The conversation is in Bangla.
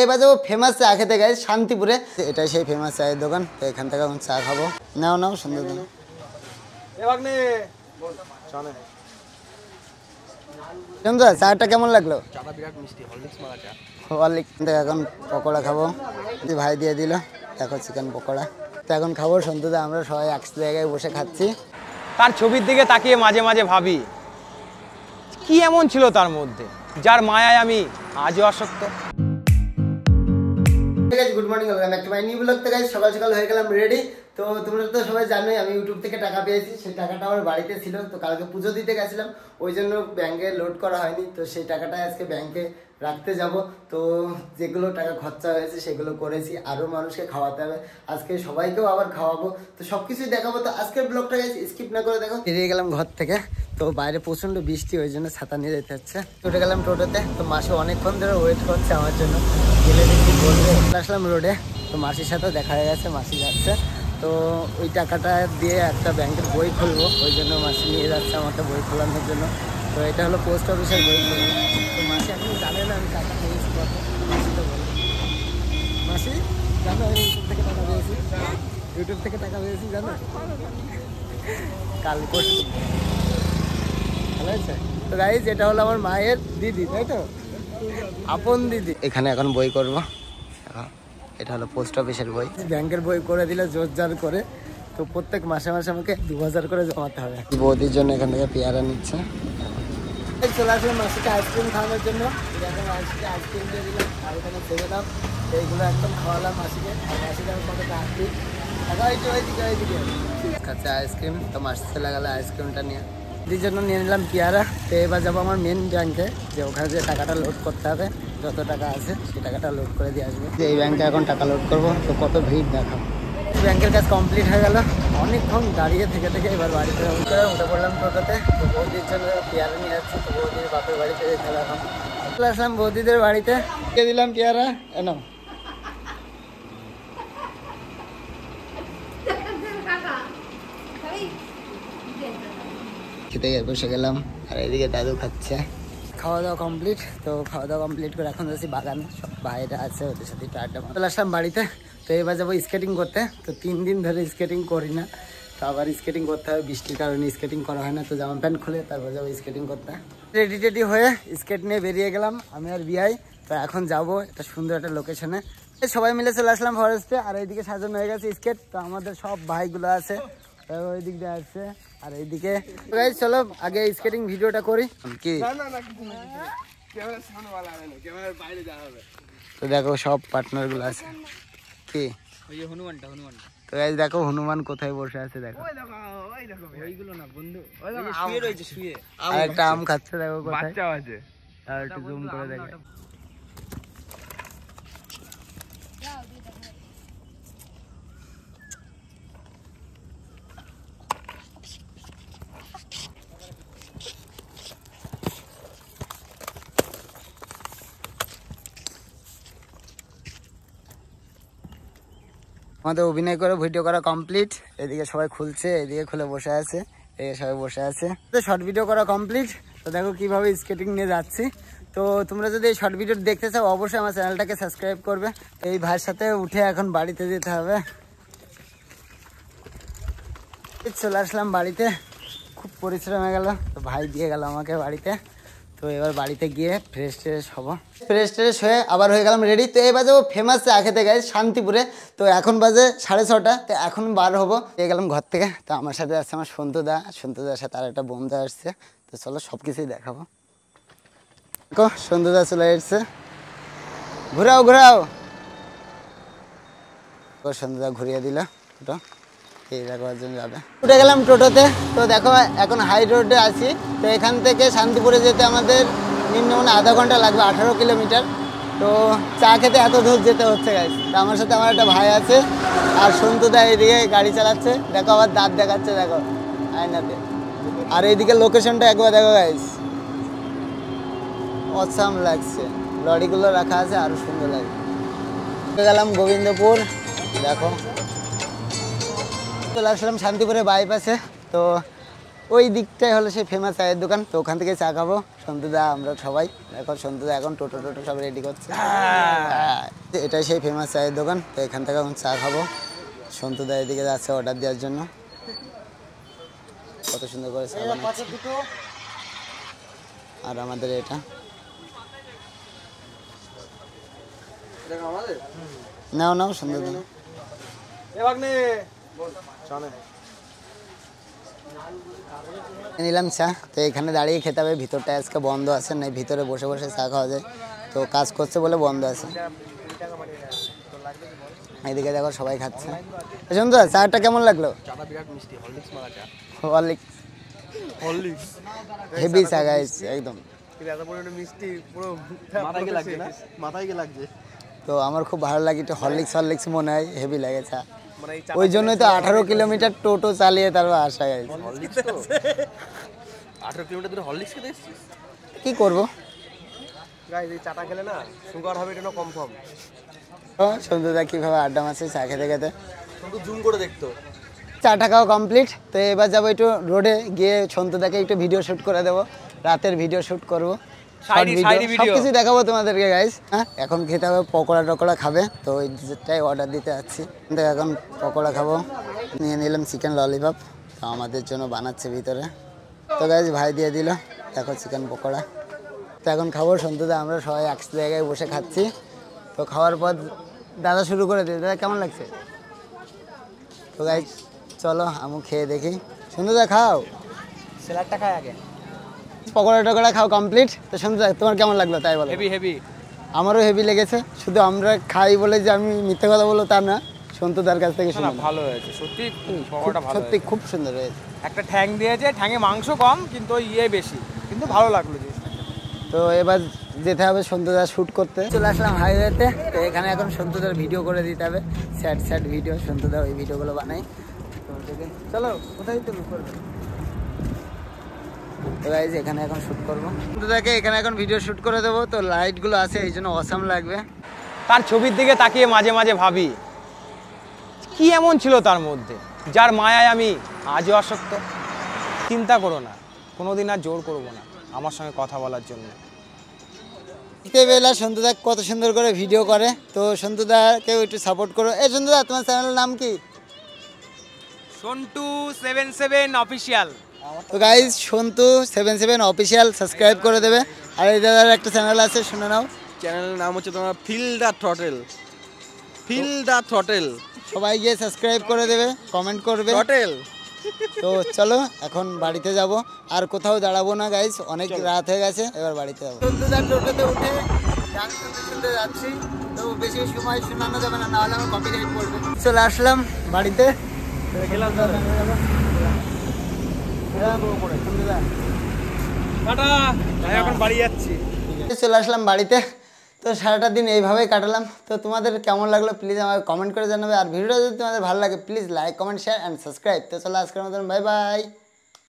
এবার যাবো ফেমাস চা খেতে গাই শান্তিপুরে। এটাই সেই ফেমাস চায়ের দোকান, তো এখান থেকে এখন চা খাবো। নাও নাও সুন্দর দিন। চাটা কেমন লাগলো? এখন পকোড়া খাবো, ভাই দিয়ে দিল। দেখো চিকেন পকোড়া। তো এখন খাবো সন্তুদা, আমরা সবাই এক জায়গায় বসে খাচ্ছি। তার ছবির দিকে তাকিয়ে মাঝে মাঝে ভাবি কি এমন ছিল তার মধ্যে যার মায়ায় আমি আজও আসক্ত। Good morning, welcome back to my new blog. তো গাইস সকাল সকাল হয়ে গেলাম রেডি। তো তোমরা তো সবাই জানোই আমি ইউটিউব থেকে টাকা পেয়েছি, সেই টাকাটা আমার বাড়িতে ছিল। তো কালকে পুজো দিতে গেছিলাম, ওই জন্য ব্যাংকে লোড করা হয়নি। তো সেই টাকাটা আজকে ব্যাংকে রাখতে যাব। তো যেগুলো টাকা খরচা হয়েছে সেগুলো করেছি, আরও মানুষকে খাওয়াতে হবে আজকে, সবাইকেও আবার খাওয়াবো। তো সবকিছুই দেখাবো। তো আজকের ব্লগটা স্কিপ না করে দেখো। বেরিয়ে গেলাম ঘর থেকে, তো বাইরে প্রচন্ড বৃষ্টি, ওই জন্য ছাতা নিয়ে যেতে হচ্ছে। উঠে গেলাম টোটোতে। তো মাসি অনেকক্ষণ ধরে ওয়েট করছে আমার জন্য, গেলে দেখি বলবে। আসলাম রোডে, তো মাসির সাথেও দেখা হয়ে গেছে, মাসি যাচ্ছে। তো ওই টাকাটা দিয়ে একটা ব্যাংকের বই খুলবো, ওই জন্য মাসি নিয়ে যাচ্ছে আমাকে বই খোলানোর জন্য। তো এটা হলো পোস্ট অফিসের বই খুলবো। তো মাসি এখন জানে না আমি টাকা পেয়েছি কত। মাসি তো বলবো, মাসি জানো আমি ইউটিউব থেকে টাকা পেয়েছি, ইউটিউব থেকে টাকা পেয়েছি জানো, কাল পরশু। ভালো আছে। তো গাইস এটা হলো আমার মায়ের দিদি, তাই তো আপন দিদি। এখানে এখন বই করবো। এটা হলো পোস্ট অফিসের বই, ব্যাংকের বই করে দিলে জোরজার করে। তো প্রত্যেক মাসে মাসে আমাকে 2000 করে জমাতে হবে। বৌদির জন্য এখান থেকে পেয়ারা নিচ্ছে। চলে আসলাম মাসিকে আইসক্রিম খাওয়ানোর জন্য। মাসিকে আইসক্রিম দিয়ে দিলাম আর এখানে ছেড়ে দাম, এইগুলো একদম খাওয়ালাম মাসিকে। আর মাসিকে আমি কতটা আসছি কাঁচা আইসক্রিম। তো মাসি চলে গেল আইসক্রিমটা নিয়ে। দিদির জন্য নিয়ে নিলাম পেয়ারা। তো এবার যাবো আমার মেন ব্যাংকে, যে ওখানে যে টাকাটা লোড করতে হবে, যত টাকা আছে সেই টাকাটা লোড করে দিয়ে আসবে। এই ব্যাংকে এখন টাকা লোড করবো, তো কত ভিড় দেখাবো। ব্যাংকের কাজ কমপ্লিট হয়ে গেল, অনেকক্ষণ দাঁড়িয়ে থেকে থেকে এবার বাড়িতে উঠে পড়লাম টোটোতে। তো বৌদির জন্য পেয়ারা নিয়ে যাচ্ছি। তো বৌদির বাপের বাড়িতে যেতে হবে এখন। চলে আসলাম বৌদিদের বাড়িতে, দিয়ে দিলাম পেয়ারা। এনো খেতে বসে গেলাম, আর এদিকে দাদু খাচ্ছে। খাওয়া দাওয়া কমপ্লিট। তো খাওয়া দাওয়া কমপ্লিট করে এখন যাচ্ছি বাগানে, সব বাইরে আছে, ওদের সাথে একটু আড্ডা। চলে আসলাম বাড়িতে। তো এবার যাবো স্কেটিং করতে। তো 3 দিন ধরে স্কেটিং করি না, তো আবার স্কেটিং করতে হবে। বৃষ্টির কারণে স্কেটিং করা হয় না। তো জামা প্যান্ট খুলে তারপর যাবো স্কেটিং করতে। রেডি টেডি হয়ে স্কেট নিয়ে বেরিয়ে গেলাম আমি আর বিআই। তো এখন যাবো একটা সুন্দর একটা লোকেশনে, সবাই মিলে চলে আসলাম ফরেস্টে। আর এইদিকে সাজানো হয়ে গেছে স্কেট। তো আমাদের সব ভাইগুলো আছে, ওই দিক দিয়ে আসছে। আর এইদিকে চলো আগে স্কেটিং ভিডিওটা করি কি। তো দেখো সব পার্টনার গুলো আছে কি। তো গাইস দেখো হনুমান কোথায় বসে আছে, দেখো আর একটা আম খাচ্ছে, দেখো কোথায়। আর একটু জুম করে দেখো। আমাদের অভিনয় করে ভিডিও করা কমপ্লিট। এদিকে সবাই খুলছে, এদিকে খুলে বসে আছে, এদিকে সবাই বসে আছে। তো শর্ট ভিডিও করা কমপ্লিট। তো দেখো কিভাবে স্কেটিং নিয়ে যাচ্ছি। তো তোমরা যদি এই শর্ট ভিডিও দেখতে চাও অবশ্যই আমার চ্যানেলটাকে সাবস্ক্রাইব করবে। এই ভাইয়ের সাথে উঠে এখন বাড়িতে যেতে হবে। চলে আসলাম বাড়িতে, খুব পরিশ্রম হয়ে গেল। তো ভাই দিয়ে গেল আমাকে বাড়িতে। তো এবার বাড়িতে গিয়ে ফ্রেশ ট্রেশ হবো। ফ্রেশ ট্রেশ হয়ে আবার হয়ে গেলাম রেডি। তো এবার যাবো ফেমাস চা খেতে গাই শান্তিপুরে। তো এখন বাজে 6:30। তো এখন বার হবো, পেয়ে গেলাম ঘর থেকে। তো আমার সাথে আসছে আমার সন্তুদা, সন্তুদার সাথে আর একটা বন্ধু আসছে। তো চলো সব কিছুই দেখাবো। দেখো সন্তুদা চলে এসছে, ঘুরাও ঘুরাও। সন্তুদা ঘুরিয়ে দিল ওটা, এই দেখার জন্য যাবে। উঠে গেলাম টোটোতে। তো দেখো এখন হাই রোডে আছি। তো এখান থেকে শান্তিপুরে যেতে আমাদের নিম্ন আধা ঘন্টা লাগবে, 18 কিলোমিটার। তো চা খেতে এত দূর যেতে হচ্ছে গাইস। তো আমার সাথে আমার একটা ভাই আছে, আর সন্তুদা এইদিকে গাড়ি চালাচ্ছে। দেখো আবার দাঁত দেখাচ্ছে, দেখো আয়নাতে। আর এইদিকে লোকেশনটা একবার দেখো গাইস, অসাম লাগছে। লরিগুলো রাখা আছে, আরো সুন্দর লাগে। গেলাম গোবিন্দপুর, দেখো চলে আসলাম শান্তিপুরে বাইপাসে। তো ওই দিকটাই হলো সেই ফেমাস চায়ের দোকান, তো ওখান থেকে চা খাবো সন্তুদা আমরা সবাই। এখন সন্তুদা এখন টোটো সব রেডি করছে। এটাই সেই ফেমাস চায়ের দোকান, তো এখান থেকে এখন চা খাবো। সন্তুদা এদিকে যাচ্ছে অর্ডার দেওয়ার জন্য। কত সুন্দর করে চা বানাচ্ছে। আর আমাদের এটা নাও নাও সন্তুদা নিলাম চা। তো এখানে দাঁড়িয়ে খেতে হবে, ভিতরটা আজকে বন্ধ আছে, না ভিতরে বসে বসে চা খাওয়া যায়, তো কাজ করছে বলে বন্ধ আছে। এদিকে দেখো সবাই খাচ্ছে। সন্তুদা চাটা কেমন লাগলো? হেভি চা গাইস একদম। তো আমার খুব ভালো লাগে, একটু হরলিক্স মনে হয়, হেভি লাগে চা। ওই জন্যই তো 18 কিলোমিটার টোটো চালিয়ে তারপর আসা গেছে। 18 কিলোমিটার দূরে হরলিক্স খেতে এসেছিস? কি করবো গাইস, এই চাটা খেলে না সুগার হবে এটা কনফার্ম। সন্তুদা কিভাবে আড্ডা মারছে চা খেতে খেতে, কিন্তু জুম করে দেখতো। চাটা খাওয়া কমপ্লিট। তো এবার যাবো একটু রোডে গিয়ে সন্তুদাকে একটু ভিডিও শ্যুট করে দেবো, রাতের ভিডিও শ্যুট করবো, সবকিছু দেখাবো তোমাদেরকে গাইস। হ্যাঁ এখন খেতে হবে পকোড়া খাবে, তো ওইটাই অর্ডার দিতে যাচ্ছি। এখন পকোড়া খাবো, নিয়ে নিলাম চিকেন ললিপপ, তো আমাদের জন্য বানাচ্ছে ভিতরে। তো গাইস ভাই দিয়ে দিল, দেখো চিকেন পকোড়া। তো এখন খাবো সন্তুদা আমরা সবাই এক জায়গায় বসে খাচ্ছি। তো খাওয়ার পর দাদা শুরু করে দিই। দাদা কেমন লাগছে? তো গাইস চলো আমি খেয়ে দেখি। সন্তুদা খাও, স্যালাডটা খাই আগে। পকোড়া খাও কমপ্লিট। তো সন্তুদা তোমার কেমন লাগলো তাই বলো? হেভি। আমারও হেভি লেগেছে, শুধু আমরা খাই বলে যে আমি মিথ্যে কথা বলবো তা না, সন্তুদার কাছ থেকে শুনে ভালো হয়েছে সত্যি, পকোড়াটা ভালো, সত্যি খুব সুন্দর হয়েছে। একটা ঠ্যাং দিয়েছে, ঠ্যাঙে মাংস কম কিন্তু ইয়ে বেশি, কিন্তু ভালো লাগলো জিনিসটা। তো এবার যেতে হবে সন্তুদা শ্যুট করতে। চলে আসলাম হাইওয়েতে, তো এখানে এখন সন্তুদার ভিডিও করে দিতে হবে, স্যাড ভিডিও। সন্তুদা ওই ভিডিওগুলো বানাই। চলো কোথায় তো করবে। তো গাইজ এখানে এখন শ্যুট করবো, সন্তুদাকে এখানে এখন ভিডিও শ্যুট করে দেবো। তো লাইটগুলো আছে এই জন্য অসাম লাগবে। তার ছবির দিকে তাকিয়ে মাঝে মাঝে ভাবি কি এমন ছিল তার মধ্যে, যার মায়ায় আমি আজও আসক্ত। চিন্তা করো না, কোনোদিন আর জোর করবো না আমার সঙ্গে কথা বলার জন্য। বেলা সন্তুদা কত সুন্দর করে ভিডিও করে, তো সন্তুদাকেও একটু সাপোর্ট করো। এই সন্তুদা তোমার চ্যানেলের নাম কি? সন্টু 77 অফিসিয়াল। তো গাইজ সন্তু77 অফিসিয়াল সাবস্ক্রাইব করে দেবে। আর এই দাদার একটা চ্যানেল আছে, শুনে নাও। চ্যানেলের নাম হচ্ছে তোমার ফিল দ্য থ্রটেল। সবাই গিয়ে সাবস্ক্রাইব করে দেবে, কমেন্ট করবে। তো চলো এখন বাড়িতে যাব, আর কোথাও দাঁড়াবো না গাইজ, অনেক রাত হয়ে গেছে, এবার বাড়িতে যাবো। সন্তুদার টোটোতে উঠে গান শুনতে যাচ্ছি, তো বেশি সময় শোনানো যাবে না, নাহলে আমার কপিরাইট পড়বে। চলে আসলাম বাড়িতে, এখন বাড়ি যাচ্ছি। চলে আসলাম বাড়িতে। তো সারাটা দিন এইভাবেই কাটালাম। তো তোমাদের কেমন লাগলো প্লিজ আমাকে কমেন্ট করে জানাবে। আর ভিডিওটা যদি তোমাদের ভালো লাগে please like comment share and subscribe. তো চলো আজকের মতন বাই বাই।